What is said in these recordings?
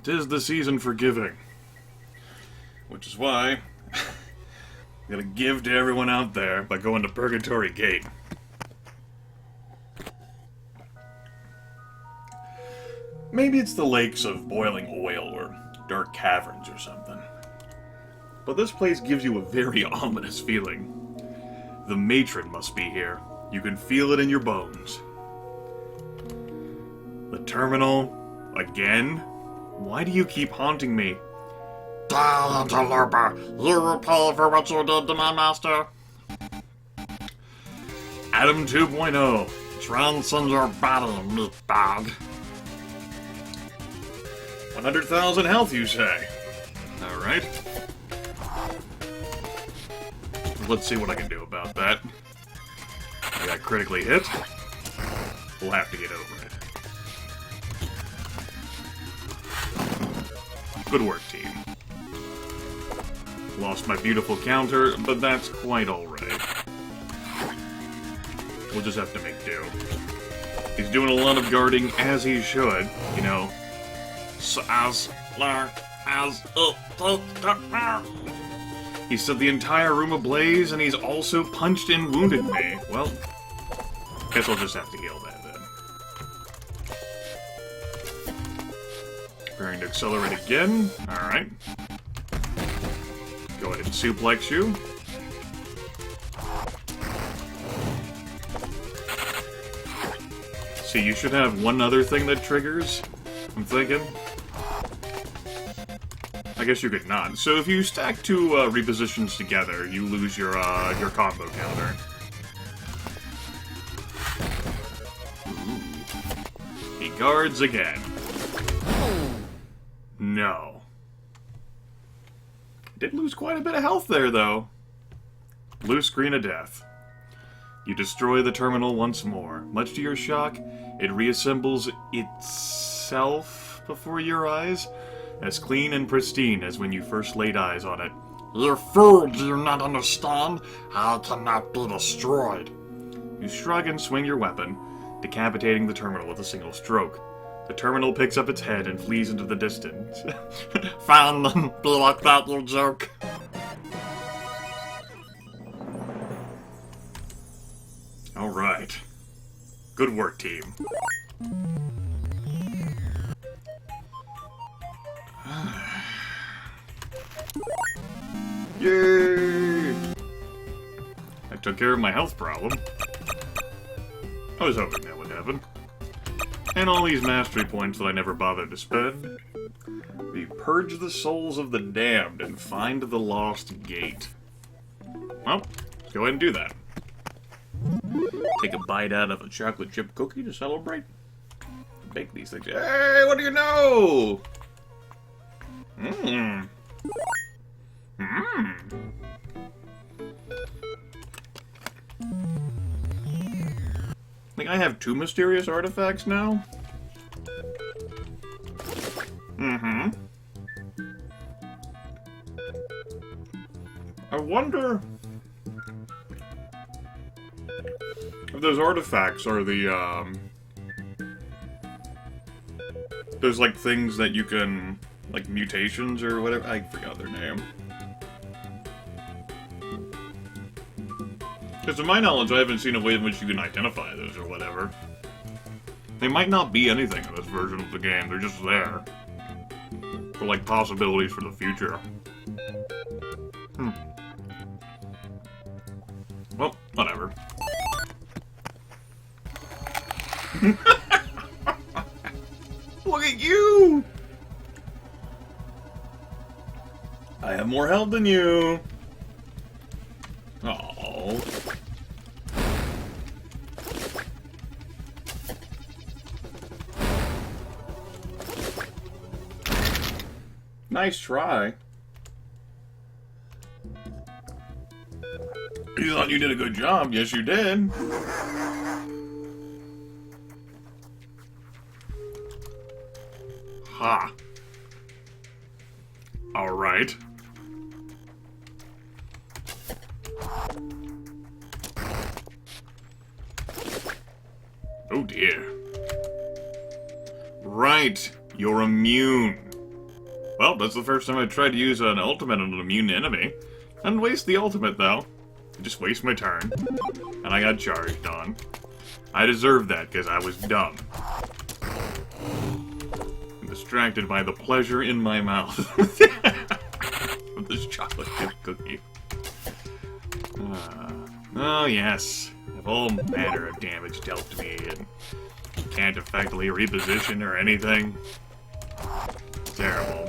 'Tis the season for giving. Which is why I'm gonna give to everyone out there by going to Purgatory Gate. Maybe it's the lakes of boiling oil or dark caverns or something. But this place gives you a very ominous feeling. The matron must be here. You can feel it in your bones. The terminal? Again? Why do you keep haunting me? Die, interloper! You will pay for what you did to my master! Adam 2.0. Transcend your body, meatbag! 100,000 health, you say? Alright. Let's see what I can do about that. I got critically hit. We'll have to get over it. Good work, team. Lost my beautiful counter, but that's quite alright. We'll just have to make do. He's doing a lot of guarding, as he should, you know. He set the entire room ablaze, and he's also punched and wounded me. Well, guess I'll just have to heal that then. Preparing to accelerate again. Alright. Go ahead and suplex you. See, you should have one other thing that triggers, I'm thinking. I guess you could not. So if you stack two repositions together, you lose your combo counter. Ooh. He guards again. No. Did lose quite a bit of health there, though. Blue screen of death. You destroy the terminal once more. Much to your shock, it reassembles itself before your eyes, as clean and pristine as when you first laid eyes on it. You fool, do you not understand? I cannot be destroyed. You shrug and swing your weapon, decapitating the terminal with a single stroke. The terminal picks up its head and flees into the distance. Fine then, be like that, you joke. Alright. Good work, team. Yay! I took care of my health problem. I was hoping that would happen. And all these mastery points that I never bothered to spend. We purge the souls of the damned and find the lost gate. Well, let's go ahead and do that. Take a bite out of a chocolate chip cookie to celebrate. Bake these things. Hey, what do you know? Mmm. Mmm. I think I have 2 mysterious artifacts now. Mm-hmm. I wonder if those artifacts are the, there's like things that you can, like mutations or whatever, I forgot their name. Because to my knowledge, I haven't seen a way in which you can identify those or whatever. They might not be anything in this version of the game, they're just there. For like possibilities for the future. Well, whatever. Look at you! I have more health than you. Oh. Nice try. You thought you did a good job. Yes, you did. Ha. All right. Oh dear. Right. You're immune. Well, that's the first time I tried to use an ultimate on an immune enemy. I didn't waste the ultimate, though. I just waste my turn. And I got charged on. I deserved that, because I was dumb. I'm distracted by the pleasure in my mouth. With this chocolate chip cookie. Oh, yes. I have all manner of damage dealt to me, and can't effectively reposition or anything. Terrible.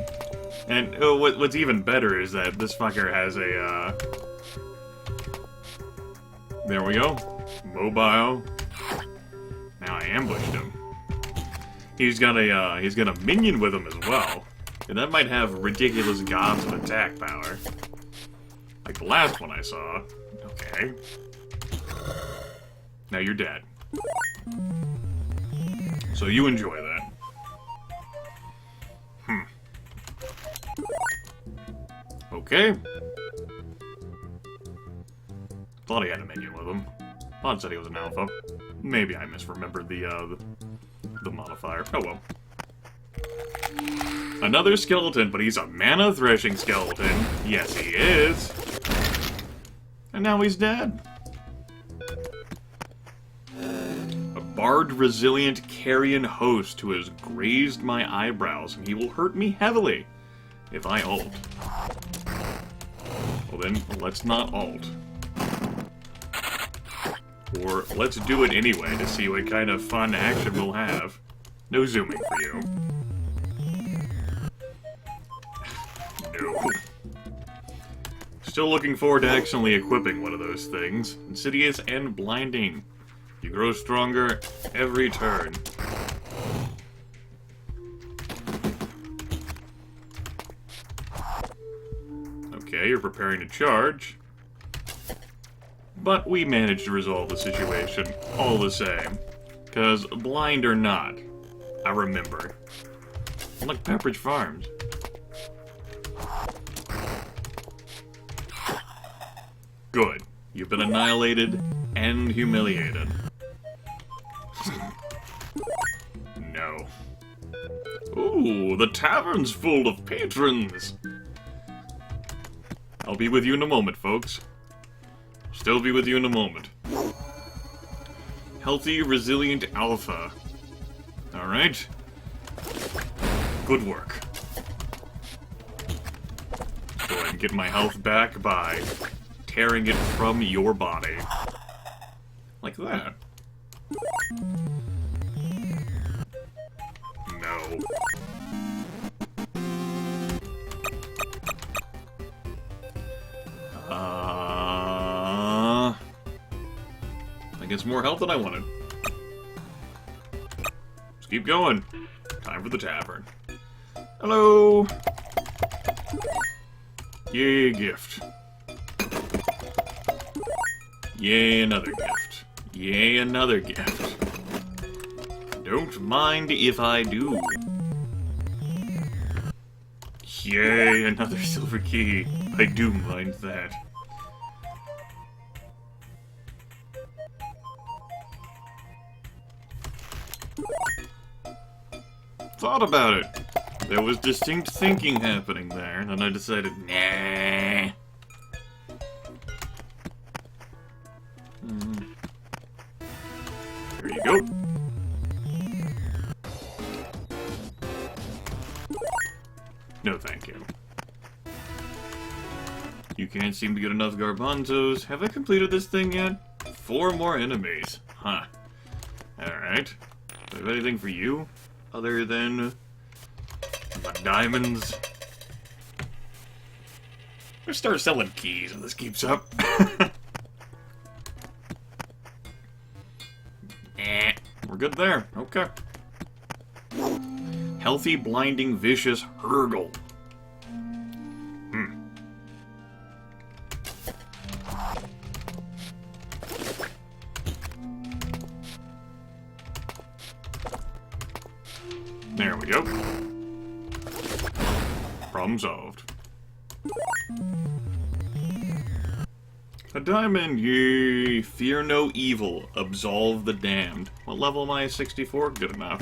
And what's even better is that this fucker has a, there we go. Mobile. Now I ambushed him. He's got a minion with him as well. And that might have ridiculous gobs of attack power. Like the last one I saw. Okay. Now you're dead. So you enjoy that. Okay. Thought he had a minion with him. Thought it said he was an alpha. Maybe I misremembered the modifier. Oh well. Another skeleton, but he's a mana threshing skeleton. Yes, he is. And now he's dead. A bard resilient carrion host who has grazed my eyebrows, and he will hurt me heavily if I ult. Well then, let's not ult. Or let's do it anyway to see what kind of fun action we'll have. No zooming for you. No. Still looking forward to accidentally equipping one of those things. Insidious and blinding. You grow stronger every turn. Okay, you're preparing to charge. But we managed to resolve the situation, all the same. Because, blind or not, I remember. Like Pepperidge Farms. Good. You've been annihilated and humiliated. No. Ooh, the tavern's full of patrons! I'll be with you in a moment, folks. Still be with you in a moment. Healthy, resilient alpha. Alright. Good work. Go ahead and get my health back by tearing it from your body. Like that. No. I guess more health than I wanted. Let's keep going. Time for the tavern. Hello! Yay, gift. Yay, another gift. Yay, another gift. Don't mind if I do. Yay, another silver key. I do mind that. Thought about it. There was distinct thinking happening there, and then I decided, nah. There you go. No, thank you. You can't seem to get enough garbanzos. Have I completed this thing yet? 4 more enemies. Huh. Alright. Do I have anything for you? Other than my diamonds? Let's start selling keys if this keeps up. We're good there. Okay. Healthy, blinding, vicious, hurgle. There we go. Problem solved. A diamond, yay! Fear no evil, absolve the damned. What level am I? 64? Good enough.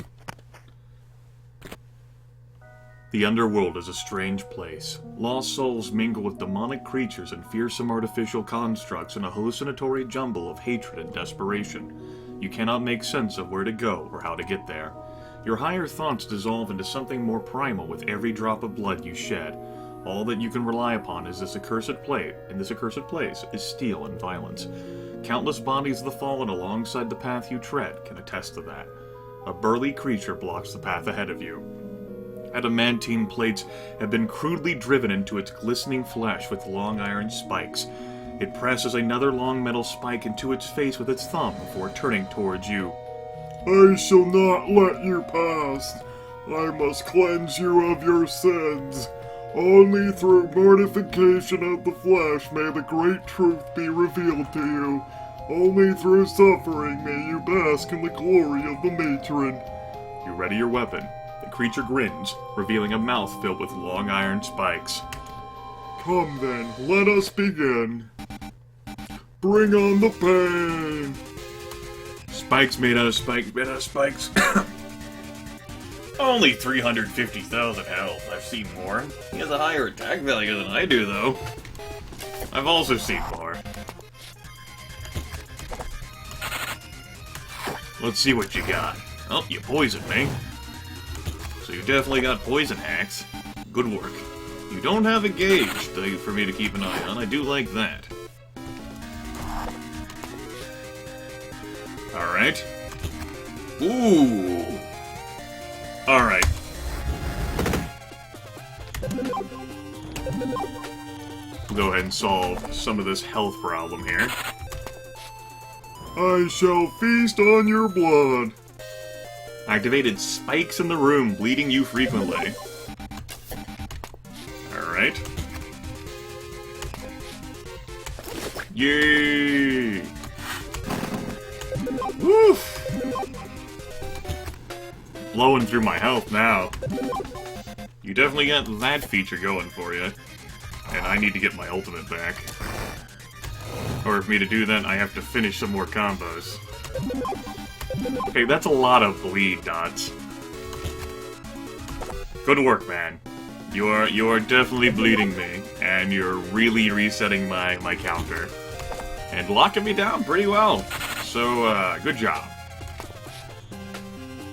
The underworld is a strange place. Lost souls mingle with demonic creatures and fearsome artificial constructs in a hallucinatory jumble of hatred and desperation. You cannot make sense of where to go or how to get there. Your higher thoughts dissolve into something more primal with every drop of blood you shed. All that you can rely upon is this accursed place is steel and violence. Countless bodies of the fallen alongside the path you tread can attest to that. A burly creature blocks the path ahead of you. Adamantine plates have been crudely driven into its glistening flesh with long iron spikes. It presses another long metal spike into its face with its thumb before turning towards you. I shall not let you pass. I must cleanse you of your sins. Only through mortification of the flesh may the great truth be revealed to you. Only through suffering may you bask in the glory of the matron. You ready your weapon. The creature grins, revealing a mouth filled with long iron spikes. Come then, let us begin. Bring on the pain. Spikes made out of spikes. Only 350,000 health. I've seen more. He has a higher attack value than I do, though. I've also seen more. Let's see what you got. Oh, you poisoned me. So you definitely got poison hacks. Good work. You don't have a gauge for me to keep an eye on. I do like that. Alright. Ooh. Alright. We'll go ahead and solve some of this health problem here. I shall feast on your blood. Activated spikes in the room, bleeding you frequently. Alright. Yay! Woof! Blowing through my health now. You definitely got that feature going for you. And I need to get my ultimate back. Or for me to do that, I have to finish some more combos. Okay, that's a lot of bleed dots. Good work, man. You are definitely bleeding me, and you're really resetting my counter. And locking me down pretty well. So, good job.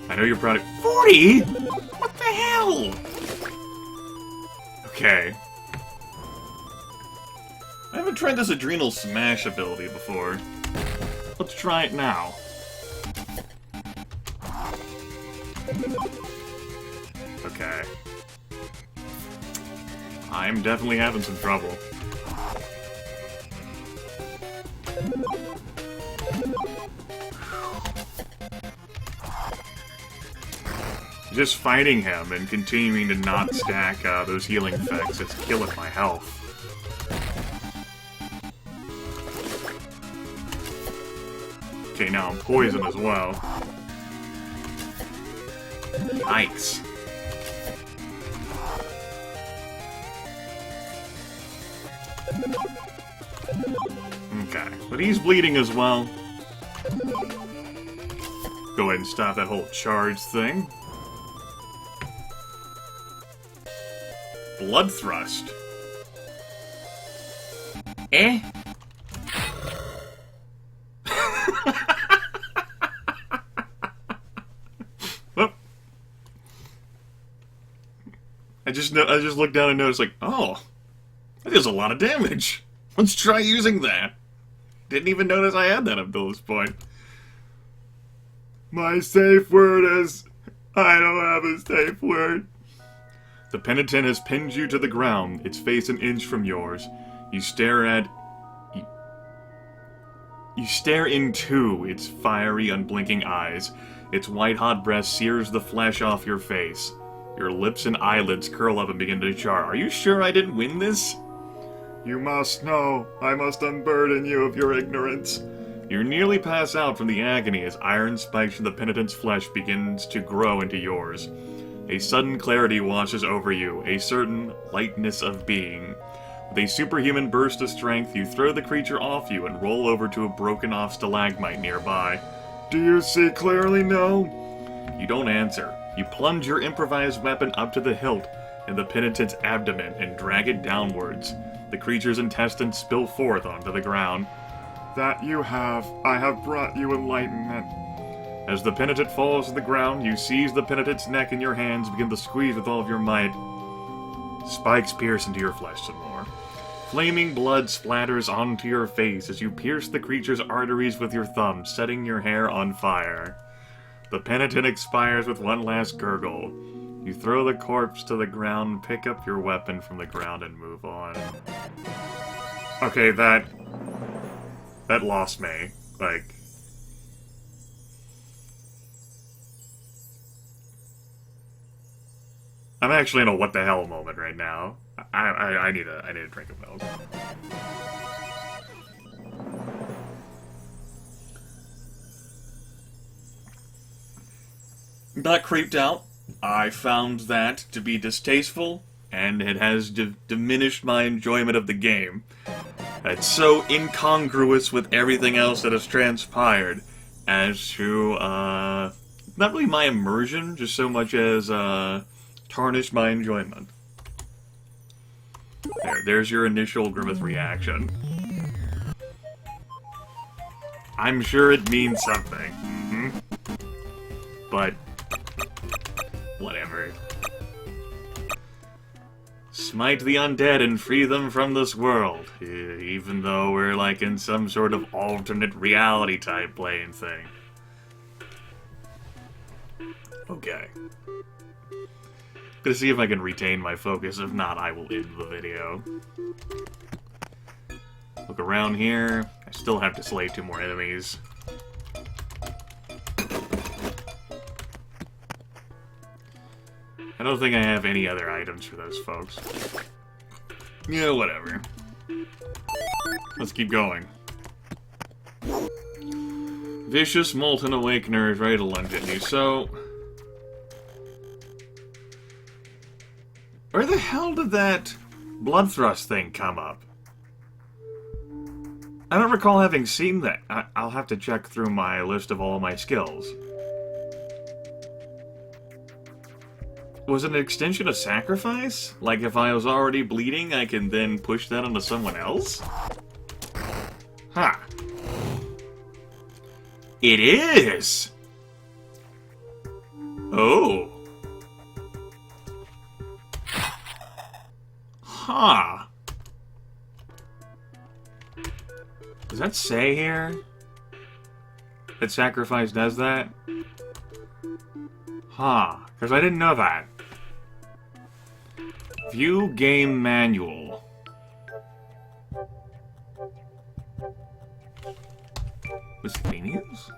I know you're proud of— 40?! What the hell?! Okay. I haven't tried this Adrenal Smash ability before. Let's try it now. Okay. I'm definitely having some trouble. Just fighting him and continuing to not stack those healing effects, it's killing my health. Okay, now I'm poisoned as well. Yikes. Okay, but he's bleeding as well. Go ahead and stop that whole charge thing. Bloodthrust. Eh? Well, I just looked down and noticed, like, oh, that does a lot of damage. Let's try using that. Didn't even notice I had that up to this point. My safe word is... I don't have a safe word. The penitent has pinned you to the ground, its face an inch from yours. You stare into its fiery, unblinking eyes. Its white-hot breath sears the flesh off your face. Your lips and eyelids curl up and begin to char. Are you sure I didn't win this? You must know. I must unburden you of your ignorance. You nearly pass out from the agony as iron spikes from the penitent's flesh begins to grow into yours. A sudden clarity washes over you, a certain lightness of being. With a superhuman burst of strength, you throw the creature off you and roll over to a broken-off stalagmite nearby. Do you see clearly now? You don't answer. You plunge your improvised weapon up to the hilt, in the penitent's abdomen and drag it downwards. The creature's intestines spill forth onto the ground. That you have. I have brought you enlightenment. As the penitent falls to the ground, you seize the penitent's neck in your hands and begin to squeeze with all of your might. Spikes pierce into your flesh some more. Flaming blood splatters onto your face as you pierce the creature's arteries with your thumb, setting your hair on fire. The penitent expires with one last gurgle. You throw the corpse to the ground, pick up your weapon from the ground, and move on. Okay, that lost me. Like... I'm actually in a what the hell moment right now. I need a drink of milk. Got creeped out. I found that to be distasteful, and it has diminished my enjoyment of the game. It's so incongruous with everything else that has transpired as to, not really my immersion, just so much as, tarnish my enjoyment. There's your initial Grimith reaction. I'm sure it means something. But, whatever. Smite the undead and free them from this world, even though we're like in some sort of alternate reality type playing thing. Okay. Gonna see if I can retain my focus. If not, I will end the video. Look around here. I still have to slay 2 more enemies. I don't think I have any other items for those folks. Yeah, whatever. Let's keep going. Vicious Molten Awakener is ready to lunge at you, so... Where the hell did that Bloodthrust thing come up? I don't recall having seen that. I'll have to check through my list of all my skills. Was it an extension of sacrifice? Like if I was already bleeding, I can then push that onto someone else? Huh. It is! Oh. Huh. Does that say here that sacrifice does that? Huh. Because I didn't know that. View game manual. Miscellaneous?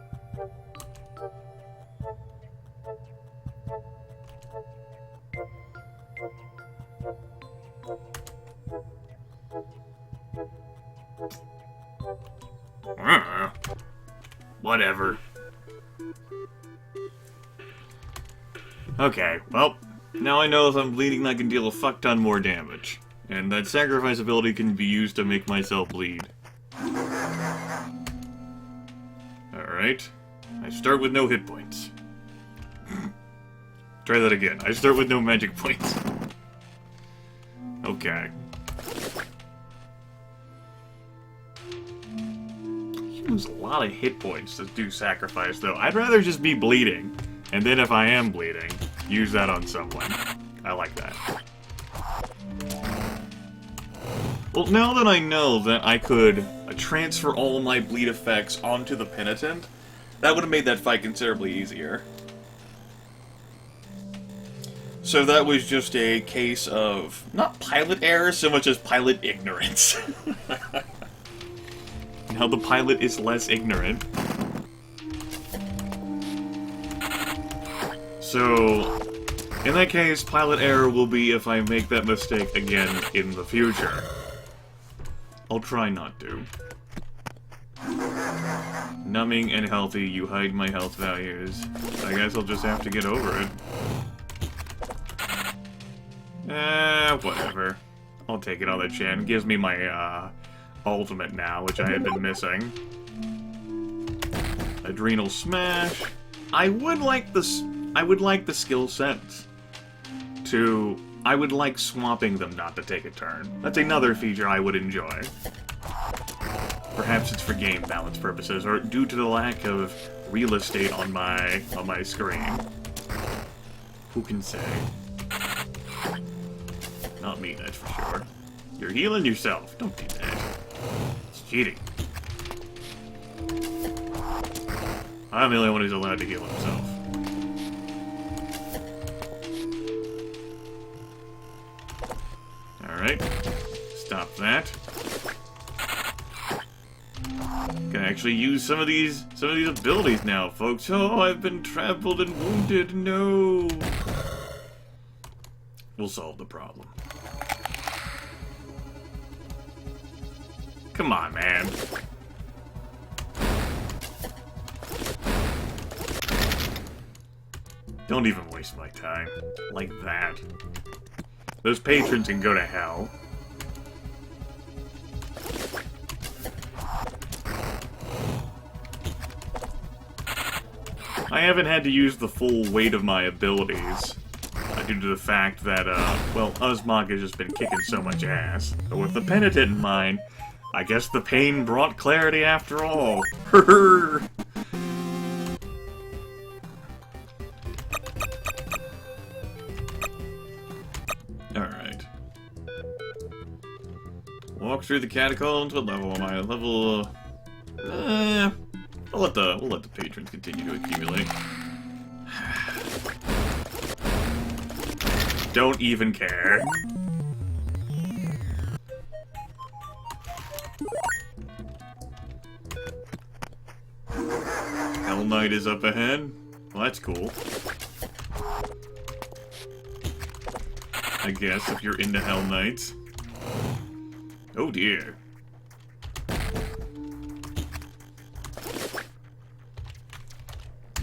Whatever. Okay, well, now I know if I'm bleeding I can deal a fuck ton more damage. And that sacrifice ability can be used to make myself bleed. Alright. I start with no hit points. Try that again. I start with no magic points. Okay. You lose a lot of hit points to do sacrifice, though. I'd rather just be bleeding. And then if I am bleeding, use that on someone. I like that. Well, now that I know that I could transfer all my bleed effects onto the penitent, that would have made that fight considerably easier. So that was just a case of, not pilot error so much as pilot ignorance. Now the pilot is less ignorant. So, in that case, pilot error will be if I make that mistake again in the future. I'll try not to. Numbing and healthy, you hide my health values. I guess I'll just have to get over it. Whatever. I'll take it on the chin. Gives me my, ultimate now, which I had been missing. Adrenal Smash. I would like the skill set to I would like swapping them not to take a turn. That's another feature I would enjoy. Perhaps it's for game balance purposes, or due to the lack of real estate on my screen. Who can say? Not me, that's for sure. You're healing yourself. Don't do that. It's cheating. I'm the only one who's allowed to heal himself. Alright. Stop that. Can actually use some of these abilities now, folks. Oh, I've been trampled and wounded. No. We'll solve the problem. Come on, man. Don't even waste my time. Like that. Those patrons can go to hell. I haven't had to use the full weight of my abilities, due to the fact that, well, Uzmog has just been kicking so much ass. But with the penitent in mind, I guess the pain brought clarity after all. Alright. Walk through the catacombs. What level am I? Level... we'll let the patrons continue to accumulate. Don't even care. Hell Knight is up ahead. Well, that's cool. I guess, if you're into Hell Knights. Oh dear.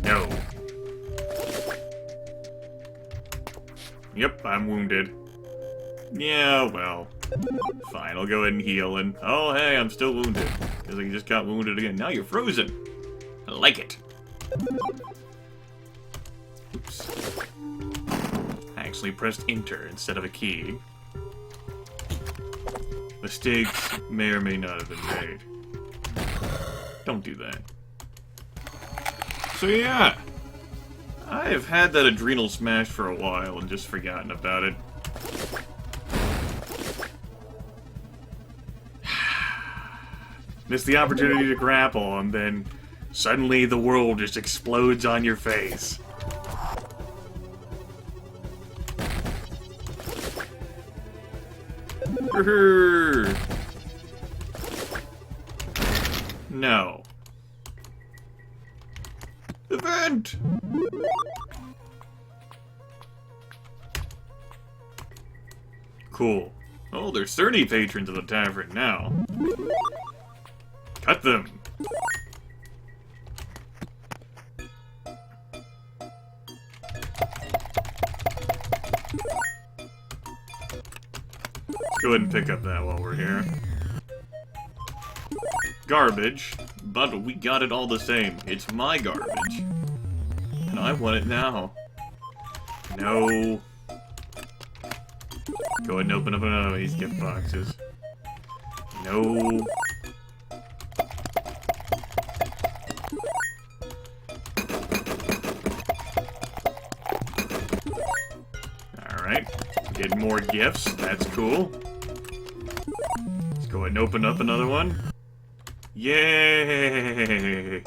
No. Yep, I'm wounded. Yeah, well. Fine, I'll go ahead and heal and... Oh, hey, I'm still wounded. Because I just got wounded again. Now you're frozen. I like it. Oops. I actually pressed enter instead of a key. Mistakes may or may not have been made. Don't do that. So yeah. I've had that adrenal smash for a while and just forgotten about it. Missed the opportunity to grapple, and then suddenly the world just explodes on your face. No. Event! Cool. Oh, there's 30 patrons of the tavern now. Cut them! Let's go ahead and pick up that while we're here. Garbage, but we got it all the same. It's my garbage. And I want it now. No. Go ahead and open up another one of these gift boxes. No. Alright. Getting more gifts. That's cool. Let's go ahead and open up another one. Yay!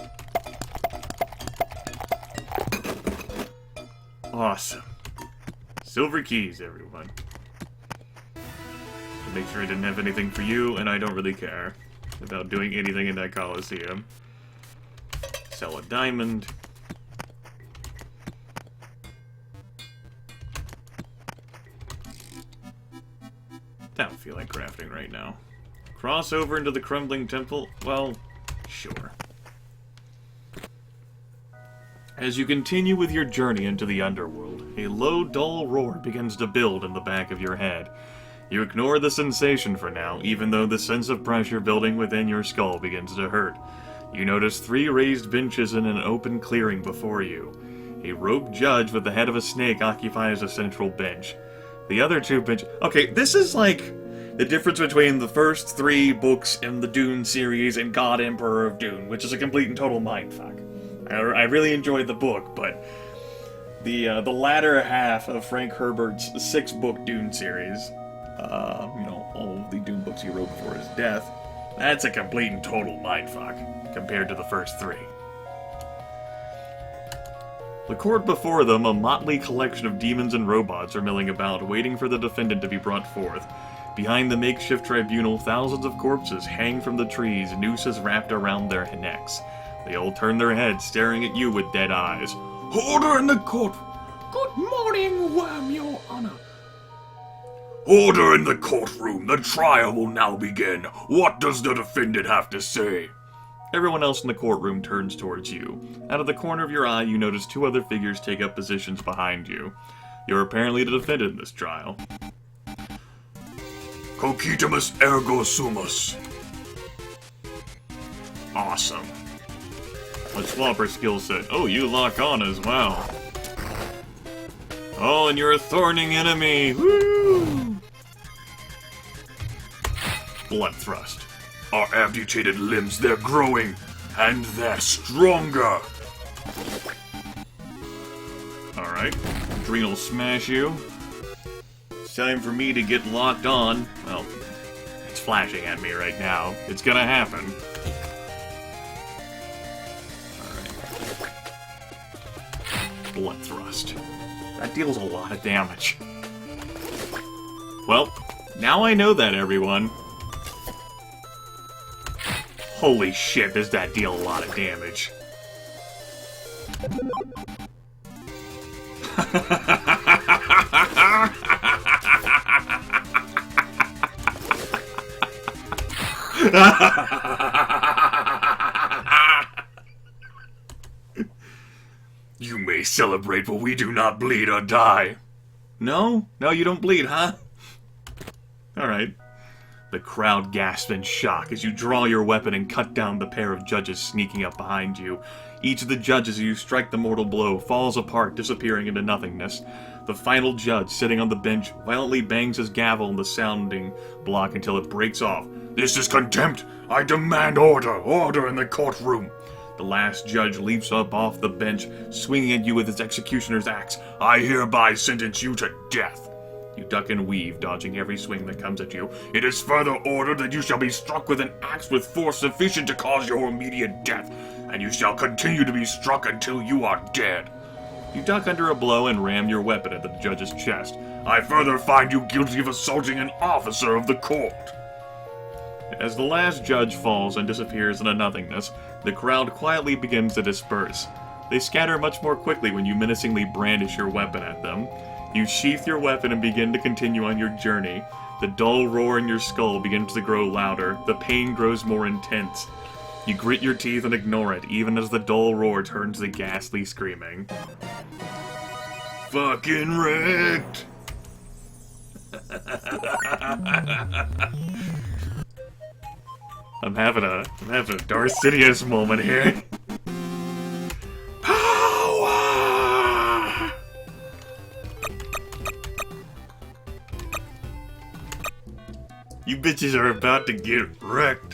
Awesome. Silver keys, everyone. Make sure I didn't have anything for you, and I don't really care about doing anything in that Coliseum. Sell a diamond. Don't feel like crafting right now. Cross over into the crumbling temple? Well, sure. As you continue with your journey into the underworld, a low, dull roar begins to build in the back of your head. You ignore the sensation for now, even though the sense of pressure building within your skull begins to hurt. You notice 3 raised benches in an open clearing before you. A robed judge with the head of a snake occupies a central bench. The other two benches... Okay, this is like the difference between the first 3 books in the Dune series and God Emperor of Dune, which is a complete and total mindfuck. I really enjoyed the book, but the latter half of Frank Herbert's 6-book Dune series, all of the Dune books he wrote before his death, that's a complete and total mindfuck compared to the first 3. The court before them, a motley collection of demons and robots are milling about, waiting for the defendant to be brought forth. Behind the makeshift tribunal, thousands of corpses hang from the trees, nooses wrapped around their necks. They all turn their heads, staring at you with dead eyes. Order in the court. Good morning, Worm, Your Honor. Order in the courtroom. The trial will now begin. What does the defendant have to say? Everyone else in the courtroom turns towards you. Out of the corner of your eye, you notice 2 other figures take up positions behind you. You're apparently the defendant in this trial. Cogitamus ergo sumus. Awesome. Let's swap our skill set. Oh, you lock on as well. Oh, and you're a thorning enemy. Woo! Bloodthrust. Our amputated limbs, they're growing, and they're stronger. Alright. Adrenal smash you. It's time for me to get locked on. Well, it's flashing at me right now. It's gonna happen. Alright. Bloodthrust. That deals a lot of damage. Well, now I know that, everyone. Holy shit, does that deal a lot of damage. You may celebrate, but we do not bleed or die. No? No, you don't bleed, huh? Alright. The crowd gasps in shock as you draw your weapon and cut down the pair of judges sneaking up behind you. Each of the judges, as you strike the mortal blow, falls apart, disappearing into nothingness. The final judge, sitting on the bench, violently bangs his gavel on the sounding block until it breaks off. This is contempt! I demand order! Order in the courtroom! The last judge leaps up off the bench, swinging at you with his executioner's axe. I hereby sentence you to death! You duck and weave, dodging every swing that comes at you. It is further ordered that you shall be struck with an axe with force sufficient to cause your immediate death, and you shall continue to be struck until you are dead. You duck under a blow and ram your weapon at the judge's chest. I further find you guilty of assaulting an officer of the court. As the last judge falls and disappears into nothingness, the crowd quietly begins to disperse. They scatter much more quickly when you menacingly brandish your weapon at them. You sheath your weapon and begin to continue on your journey. The dull roar in your skull begins to grow louder. The pain grows more intense. You grit your teeth and ignore it, even as the dull roar turns to ghastly screaming. Fucking wrecked! I'm having a Darth Sidious moment here. Power! You bitches are about to get wrecked.